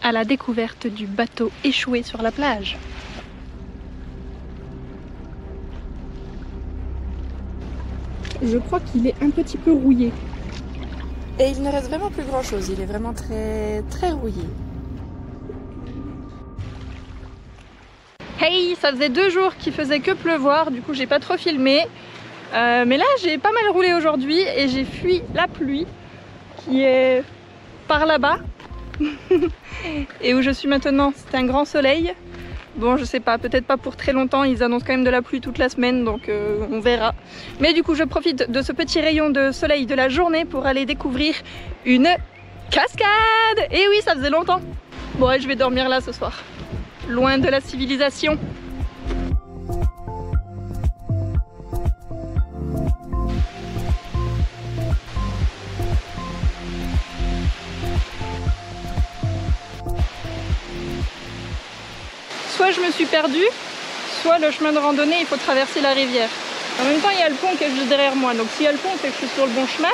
à la découverte du bateau échoué sur la plage. Je crois qu'il est un petit peu rouillé. Et il ne reste vraiment plus grand chose, il est vraiment très rouillé. Hey, ça faisait 2 jours qu'il faisait que pleuvoir, du coup j'ai pas trop filmé. Mais là j'ai pas mal roulé aujourd'hui et j'ai fui la pluie qui est par là-bas. Et où je suis maintenant, c'est un grand soleil. Bon, je sais pas, peut-être pas pour très longtemps, ils annoncent quand même de la pluie toute la semaine, donc on verra. Mais du coup, je profite de ce petit rayon de soleil de la journée pour aller découvrir une cascade. Et oui, ça faisait longtemps. Bon, ouais, je vais dormir là ce soir, loin de la civilisation. Soit je me suis perdue, soit le chemin de randonnée, il faut traverser la rivière. En même temps, il y a le pont qui est juste derrière moi, donc s'il y a le pont, c'est que je suis sur le bon chemin.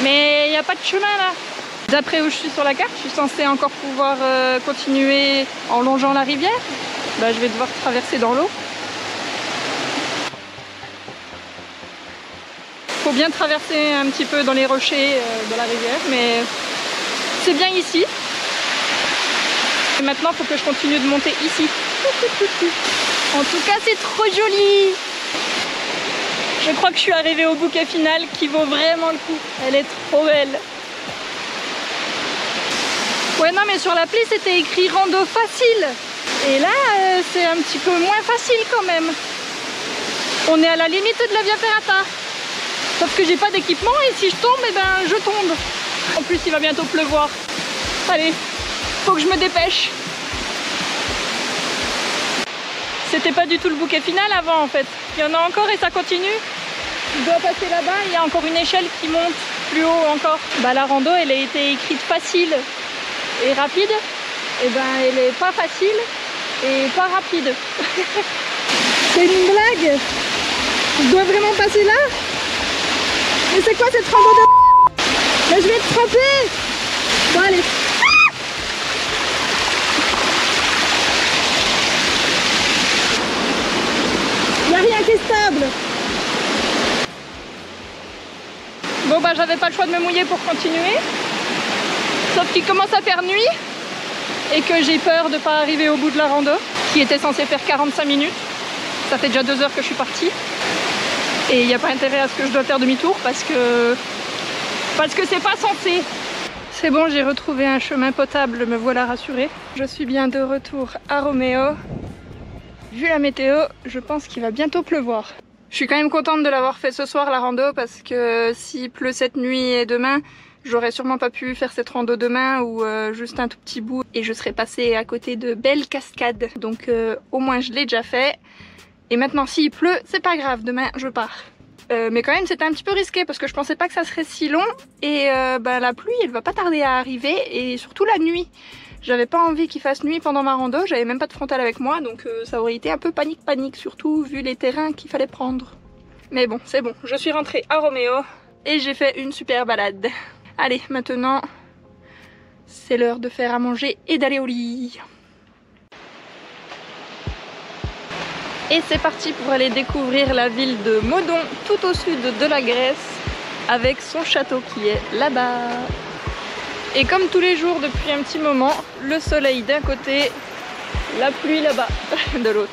Mais il n'y a pas de chemin là. D'après où je suis sur la carte, je suis censée encore pouvoir continuer en longeant la rivière. Bah, je vais devoir traverser dans l'eau. Faut bien traverser un petit peu dans les rochers de la rivière, mais c'est bien ici. Et maintenant, il faut que je continue de monter ici. En tout cas, c'est trop joli. Je crois que je suis arrivée au bouquet final qui vaut vraiment le coup. Elle est trop belle. Ouais, non, mais sur l'appli, c'était écrit rando facile. Et là, c'est un petit peu moins facile quand même. On est à la limite de la Via Ferrata. Sauf que j'ai pas d'équipement et si je tombe, eh ben, je tombe. En plus, il va bientôt pleuvoir. Allez, faut que je me dépêche. C'était pas du tout le bouquet final avant en fait. Il y en a encore et ça continue. Je dois passer là-bas, il y a encore une échelle qui monte plus haut encore. Bah, la rando, elle a été écrite facile et rapide. Et ben elle est pas facile et pas rapide. C'est une blague. Je dois vraiment passer là? Mais c'est quoi cette rando de... Mais je vais te tromper. Bon allez. Y'a rien qui est stable. Bon bah j'avais pas le choix de me mouiller pour continuer. Sauf qu'il commence à faire nuit et que j'ai peur de pas arriver au bout de la rando qui était censée faire 45 minutes. Ça fait déjà 2 heures que je suis partie. Et il n'y a pas intérêt à ce que je dois faire demi-tour parce que c'est pas censé. C'est bon, j'ai retrouvé un chemin potable, me voilà rassurée. Je suis bien de retour à Romeo. Vu la météo, je pense qu'il va bientôt pleuvoir. Je suis quand même contente de l'avoir fait ce soir la rando parce que s'il pleut cette nuit et demain, j'aurais sûrement pas pu faire cette rando demain ou juste un tout petit bout et je serais passée à côté de belles cascades. Donc au moins je l'ai déjà fait. Et maintenant s'il pleut, c'est pas grave, demain je pars. Mais quand même c'était un petit peu risqué parce que je pensais pas que ça serait si long et bah, la pluie elle va pas tarder à arriver et surtout la nuit. J'avais pas envie qu'il fasse nuit pendant ma rando, j'avais même pas de frontal avec moi donc ça aurait été un peu panique surtout vu les terrains qu'il fallait prendre. Mais bon, c'est bon, je suis rentrée à Romeo et j'ai fait une super balade. Allez, maintenant c'est l'heure de faire à manger et d'aller au lit. Et c'est parti pour aller découvrir la ville de Modon, tout au sud de la Grèce, avec son château qui est là-bas. Et comme tous les jours depuis un petit moment, le soleil d'un côté, la pluie là-bas de l'autre.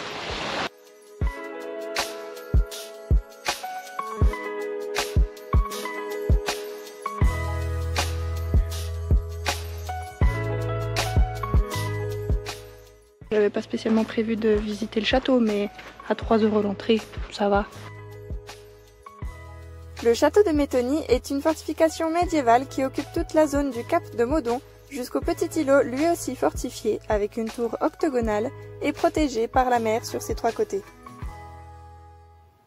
J'avais pas spécialement prévu de visiter le château, mais à 3 € l'entrée, ça va. Le château de Méthonie est une fortification médiévale qui occupe toute la zone du cap de Modon jusqu'au petit îlot lui aussi fortifié avec une tour octogonale et protégé par la mer sur ses 3 côtés.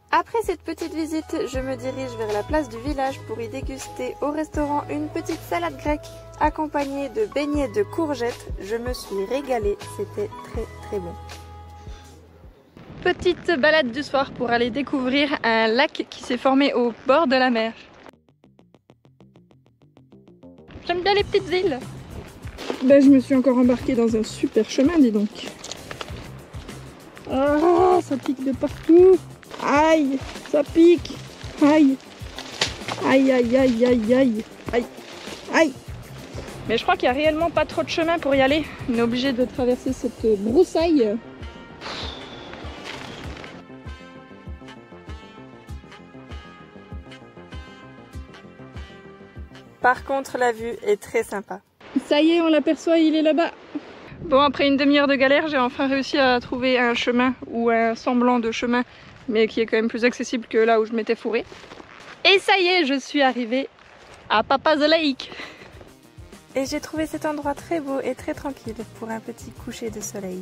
Après cette petite visite, je me dirige vers la place du village pour y déguster au restaurant une petite salade grecque accompagnée de beignets de courgettes. Je me suis régalée, c'était très bon. Petite balade du soir pour aller découvrir un lac qui s'est formé au bord de la mer. J'aime bien les petites îles. Ben, je me suis encore embarquée dans un super chemin, dis donc. Ah, ça pique de partout. Aïe, ça pique. Aïe. Aïe, aïe, aïe, aïe, aïe. Aïe, aïe. Mais je crois qu'il n'y a réellement pas trop de chemin pour y aller. On est obligé de traverser cette broussaille. Par contre, la vue est très sympa. Ça y est, on l'aperçoit, il est là-bas. Bon, après une demi-heure de galère, j'ai enfin réussi à trouver un chemin ou un semblant de chemin, mais qui est quand même plus accessible que là où je m'étais fourrée. Et ça y est, je suis arrivée à Papa's Lake. Et j'ai trouvé cet endroit très beau et très tranquille pour un petit coucher de soleil.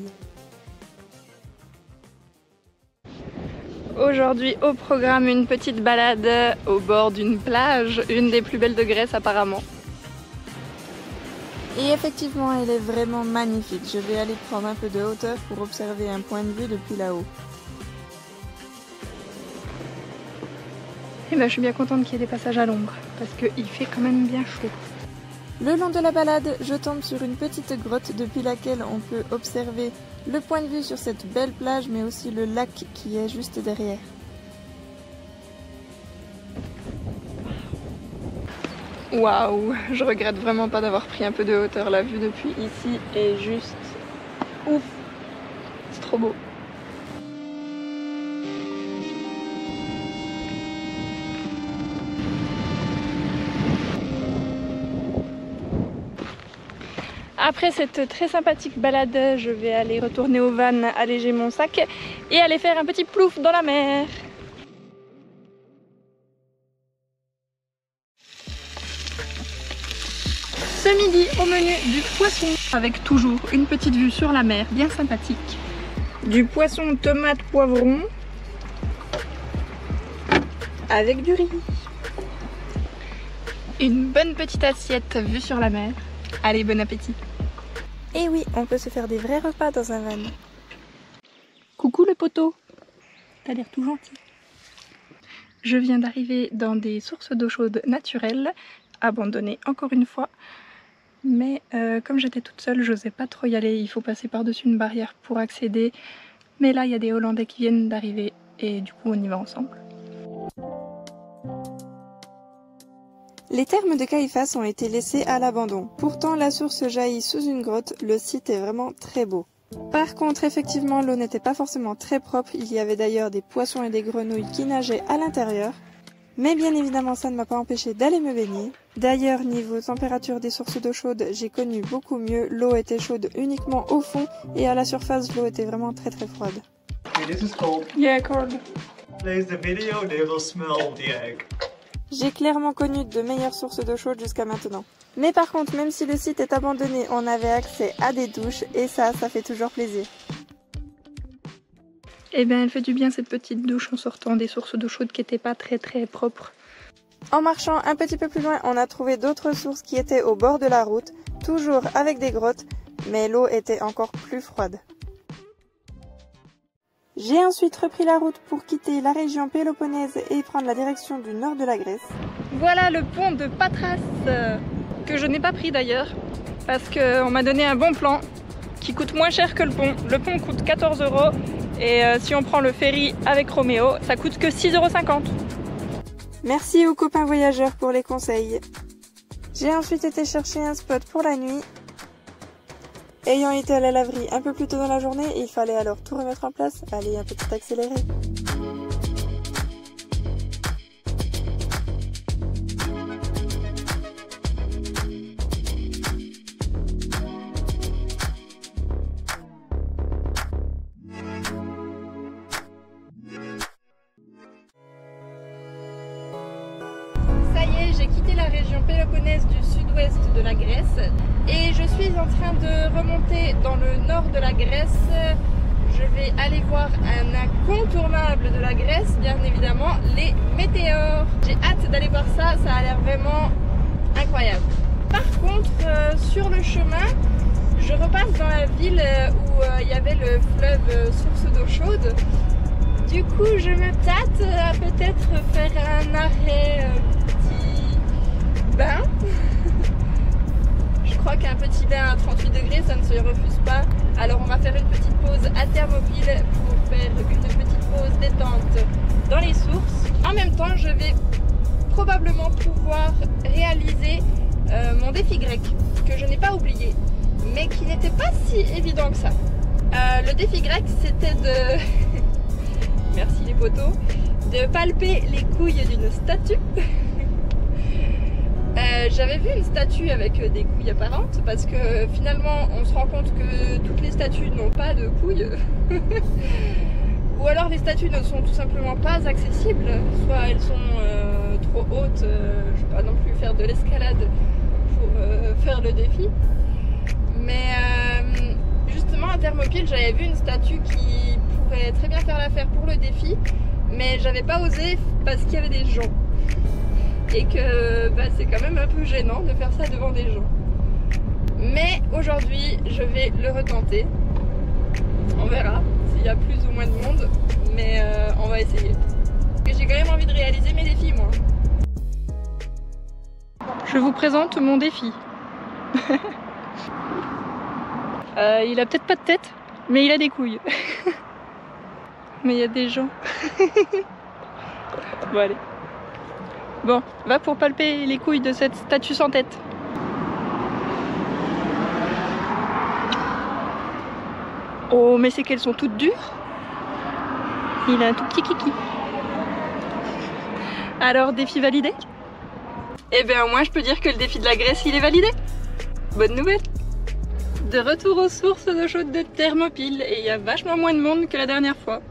Aujourd'hui au programme, une petite balade au bord d'une plage, une des plus belles de Grèce apparemment. Et effectivement, elle est vraiment magnifique. Je vais aller prendre un peu de hauteur pour observer un point de vue depuis là-haut. Et ben, je suis bien contente qu'il y ait des passages à l'ombre, parce qu'il fait quand même bien chaud. Le long de la balade, je tombe sur une petite grotte depuis laquelle on peut observer le point de vue sur cette belle plage, mais aussi le lac qui est juste derrière. Waouh, je regrette vraiment pas d'avoir pris un peu de hauteur. La vue depuis ici est juste ouf. C'est trop beau. Après cette très sympathique balade, je vais aller retourner au van, alléger mon sac et aller faire un petit plouf dans la mer. Ce midi, au menu du poisson, avec toujours une petite vue sur la mer, bien sympathique. Du poisson tomate poivron, avec du riz. Une bonne petite assiette vue sur la mer. Allez, bon appétit. Et oui, on peut se faire des vrais repas dans un van. Coucou le poteau, t'as l'air tout gentil. Je viens d'arriver dans des sources d'eau chaude naturelles, abandonnées encore une fois. Mais comme j'étais toute seule, j'osais pas trop y aller, il faut passer par-dessus une barrière pour accéder. Mais là, il y a des Hollandais qui viennent d'arriver et du coup, on y va ensemble. Les thermes de Caïphas ont été laissés à l'abandon. Pourtant, la source jaillit sous une grotte, le site est vraiment très beau. Par contre, effectivement, l'eau n'était pas forcément très propre, il y avait d'ailleurs des poissons et des grenouilles qui nageaient à l'intérieur. Mais bien évidemment, ça ne m'a pas empêché d'aller me baigner. D'ailleurs, niveau température des sources d'eau chaude, j'ai connu beaucoup mieux. L'eau était chaude uniquement au fond et à la surface, l'eau était vraiment très froide. This is cold. Yeah, cold. Plays the video, they will smell the egg. J'ai clairement connu de meilleures sources d'eau chaude jusqu'à maintenant. Mais par contre, même si le site est abandonné, on avait accès à des douches et ça fait toujours plaisir. Eh bien, elle fait du bien cette petite douche en sortant des sources d'eau chaude qui n'étaient pas très propres. En marchant un petit peu plus loin, on a trouvé d'autres sources qui étaient au bord de la route, toujours avec des grottes, mais l'eau était encore plus froide. J'ai ensuite repris la route pour quitter la région péloponnèse et prendre la direction du nord de la Grèce. Voilà le pont de Patras, que je n'ai pas pris d'ailleurs, parce qu'on m'a donné un bon plan qui coûte moins cher que le pont. Le pont coûte 14 € et si on prend le ferry avec Roméo, ça coûte que 6,50 €. Merci aux copains voyageurs pour les conseils. J'ai ensuite été chercher un spot pour la nuit. Ayant été à la laverie un peu plus tôt dans la journée, il fallait alors tout remettre en place. Allez, un petit accéléré. Ça y est, j'ai quitté la région péloponnèse du sud-ouest de la Grèce et je suis en train de remonter dans le nord de la Grèce. Je vais aller voir un incontournable de la Grèce, bien évidemment, les météores. J'ai hâte d'aller voir ça, ça a l'air vraiment incroyable. Par contre, sur le chemin, je repasse dans la ville où il y avait le fleuve source d'eau chaude. Du coup, je me tâte à peut-être faire un arrêt petit bain. Je crois qu'un petit bain à 38 degrés, ça ne se refuse pas. Alors on va faire une petite pause à Thermopyles pour faire une petite pause détente dans les sources. En même temps, je vais probablement pouvoir réaliser mon défi grec, que je n'ai pas oublié, mais qui n'était pas si évident que ça. Le défi grec, c'était de... Merci les poteaux, de palper les couilles d'une statue. J'avais vu une statue avec des couilles apparentes parce que finalement on se rend compte que toutes les statues n'ont pas de couilles ou alors les statues ne sont tout simplement pas accessibles, soit elles sont trop hautes, je ne vais pas non plus faire de l'escalade pour faire le défi, mais justement à Thermopyles j'avais vu une statue qui pourrait très bien faire l'affaire pour le défi, mais j'avais pas osé parce qu'il y avait des gens. Et que bah, c'est quand même un peu gênant de faire ça devant des gens. Mais aujourd'hui, je vais le retenter. On verra s'il y a plus ou moins de monde, mais on va essayer. J'ai quand même envie de réaliser mes défis, moi. Je vous présente mon défi. Il a peut-être pas de tête, mais il a des couilles. Mais il y a des gens. Bon, allez. Bon, va pour palper les couilles de cette statue sans tête. Oh, mais c'est qu'elles sont toutes dures. Il a un tout petit kiki. Alors, défi validé? Eh bien, au moins, je peux dire que le défi de la Grèce, il est validé. Bonne nouvelle. De retour aux sources d'eau chaude de Thermopyles, et il y a vachement moins de monde que la dernière fois.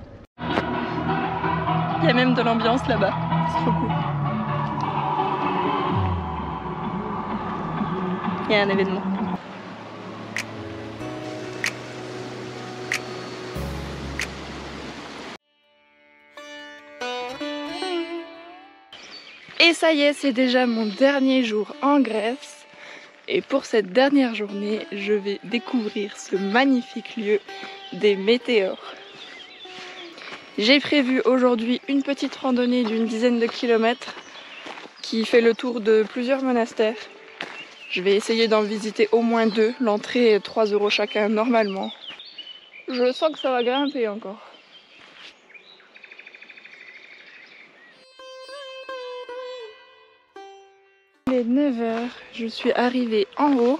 Il y a même de l'ambiance là-bas. C'est trop cool. Il y a un événement. Et ça y est, c'est déjà mon dernier jour en Grèce. Et pour cette dernière journée, je vais découvrir ce magnifique lieu des météores. J'ai prévu aujourd'hui une petite randonnée d'une dizaine de kilomètres qui fait le tour de plusieurs monastères. Je vais essayer d'en visiter au moins 2. L'entrée est 3 € chacun normalement. Je sens que ça va grimper encore. Il est 9 h, je suis arrivée en haut.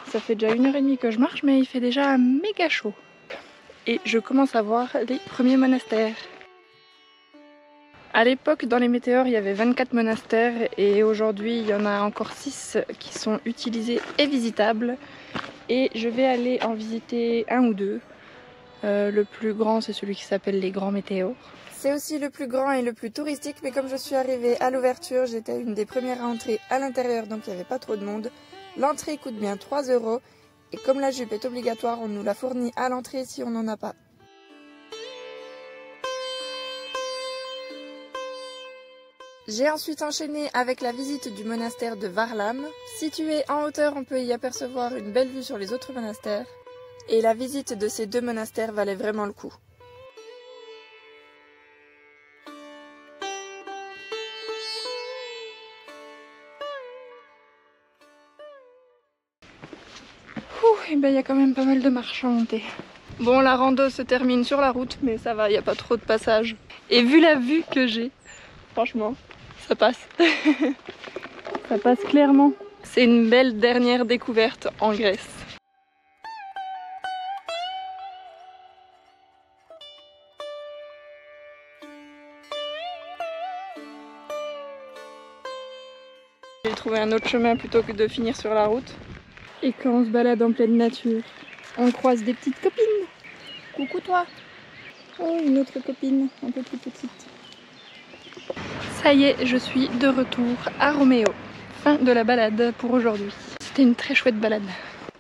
Ça fait déjà 1 h 30 que je marche, mais il fait déjà méga chaud. Et je commence à voir les premiers monastères. À l'époque, dans les météores, il y avait 24 monastères et aujourd'hui, il y en a encore 6 qui sont utilisés et visitables. Et je vais aller en visiter 1 ou 2. Le plus grand, c'est celui qui s'appelle les Grands Météores. C'est aussi le plus grand et le plus touristique, mais comme je suis arrivée à l'ouverture, j'étais une des premières à entrer à l'intérieur, donc il n'y avait pas trop de monde. L'entrée coûte bien 3 € et comme la jupe est obligatoire, on nous la fournit à l'entrée si on n'en a pas. J'ai ensuite enchaîné avec la visite du monastère de Varlam. Situé en hauteur, on peut y apercevoir une belle vue sur les autres monastères. Et la visite de ces 2 monastères valait vraiment le coup. Et ben il y a quand même pas mal de marches à monter. Bon, la rando se termine sur la route, mais ça va, il n'y a pas trop de passage. Et vu la vue que j'ai, franchement, ça passe. Ça passe clairement. C'est une belle dernière découverte en Grèce. J'ai trouvé un autre chemin plutôt que de finir sur la route. Et quand on se balade en pleine nature, on croise des petites copines. Coucou toi. Oh, une autre copine, un peu plus petite. Ça y est, je suis de retour à Roméo. Fin de la balade pour aujourd'hui. C'était une très chouette balade.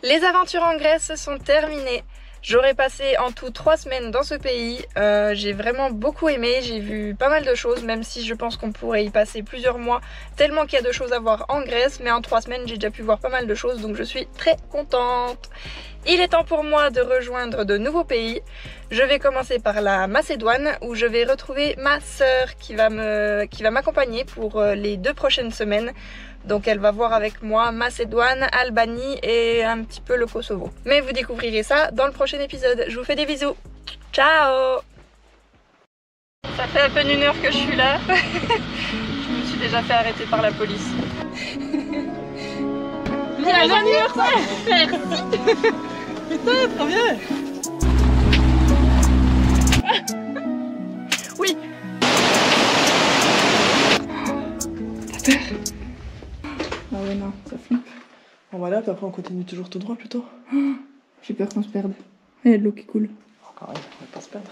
Les aventures en Grèce sont terminées. J'aurais passé en tout 3 semaines dans ce pays. J'ai vraiment beaucoup aimé, j'ai vu pas mal de choses, même si je pense qu'on pourrait y passer plusieurs mois, tellement qu'il y a de choses à voir en Grèce. Mais en 3 semaines, j'ai déjà pu voir pas mal de choses, donc je suis très contente. Il est temps pour moi de rejoindre de nouveaux pays. Je vais commencer par la Macédoine, où je vais retrouver ma sœur qui va m'accompagner pour les 2 prochaines semaines, Donc elle va voir avec moi Macédoine, Albanie et un petit peu le Kosovo. Mais vous découvrirez ça dans le prochain épisode. Je vous fais des bisous. Ciao! Ça fait à peine 1 heure que je suis là. Je me suis déjà fait arrêter par la police. Bien, anniversaire! Merci! Putain, trop bien! Oui! T'as peur? Ah ouais, non, ça flippe. On va là, puis après on continue toujours tout droit plutôt. J'ai peur qu'on se perde. Il y a de l'eau qui coule. Encore rien, on va pas se perdre.